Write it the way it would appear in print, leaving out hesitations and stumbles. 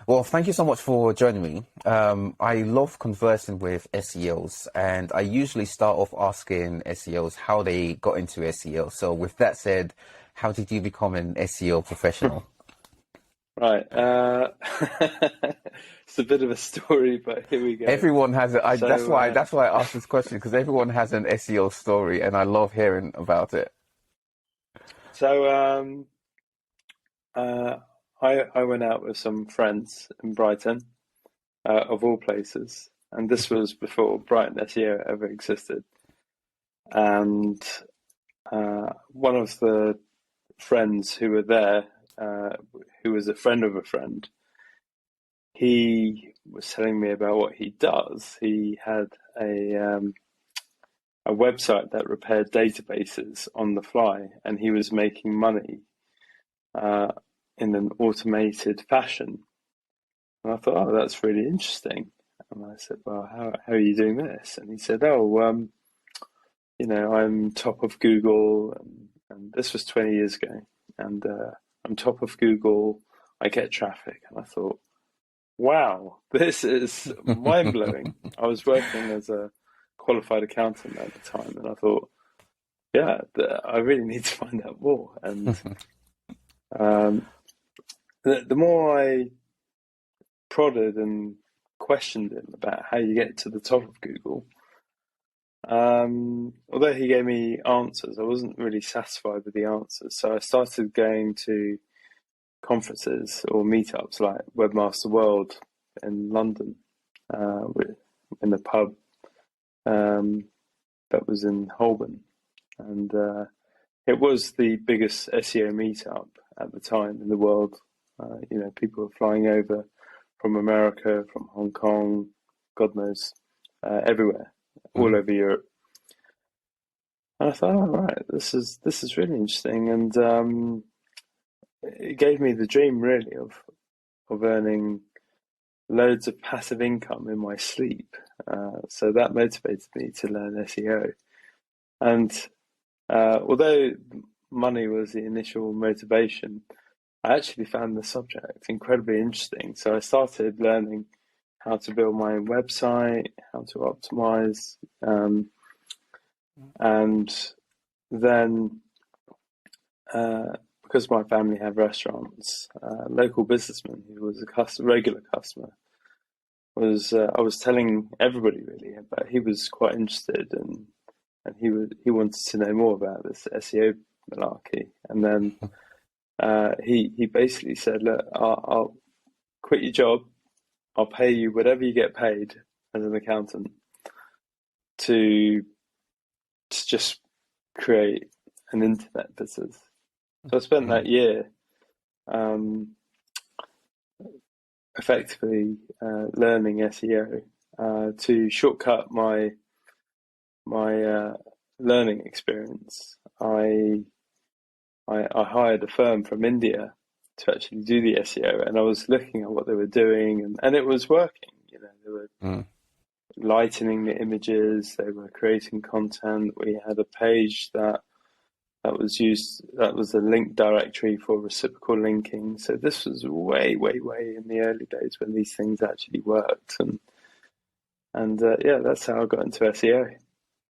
Well, thank you so much for joining me. I love conversing with SEOs, and I usually start off asking SEOs how they got into SEO. So with that said, how did you become an SEO professional? Right. It's a bit of a story, but here we go. Everyone has it. That's So, why I asked this question, because everyone has an SEO story, and I love hearing about it. so uh, I went out with some friends in Brighton, of all places, and this was before Brighton SEO ever existed. And one of the friends who were there, who was a friend of a friend, he was telling me about what he does. He had a website that repaired databases on the fly, and he was making money in an automated fashion. And I thought, oh, that's really interesting. And I said, well, how are you doing this? And he said, oh, I'm top of Google, and this was 20 years ago, and I'm top of Google. I get traffic, and I thought, wow, this is mind blowing. I was working as a qualified accountant at the time, and I thought, yeah, I really need to find out more. And the more I prodded and questioned him about how you get to the top of Google, although he gave me answers, I wasn't really satisfied with the answers. So I started going to conferences or meetups like Webmaster World in London, in the pub that was in Holborn, and it was the biggest SEO meetup at the time in the world. People were flying over from America, from Hong Kong, God knows, everywhere, all over Europe. And I thought, oh, right, this is really interesting, and it gave me the dream, really, of earning loads of passive income in my sleep. So that motivated me to learn SEO. And although money was the initial motivation, I actually found the subject incredibly interesting. So I started learning how to build my own website, how to optimize, and then because my family had restaurants, a local businessman who was a regular customer I was telling everybody really, but he was quite interested, and he wanted to know more about this SEO malarkey. And then he basically said, look, I'll quit your job, I'll pay you whatever you get paid as an accountant to just create an internet business. So I spent that year effectively learning SEO to shortcut my learning experience. I hired a firm from India to actually do the SEO, and I was looking at what they were doing, and it was working. They were lightening the images, they were creating content. We had a page that was used, that was a link directory for reciprocal linking. So this was way in the early days when these things actually worked, and that's how I got into SEO.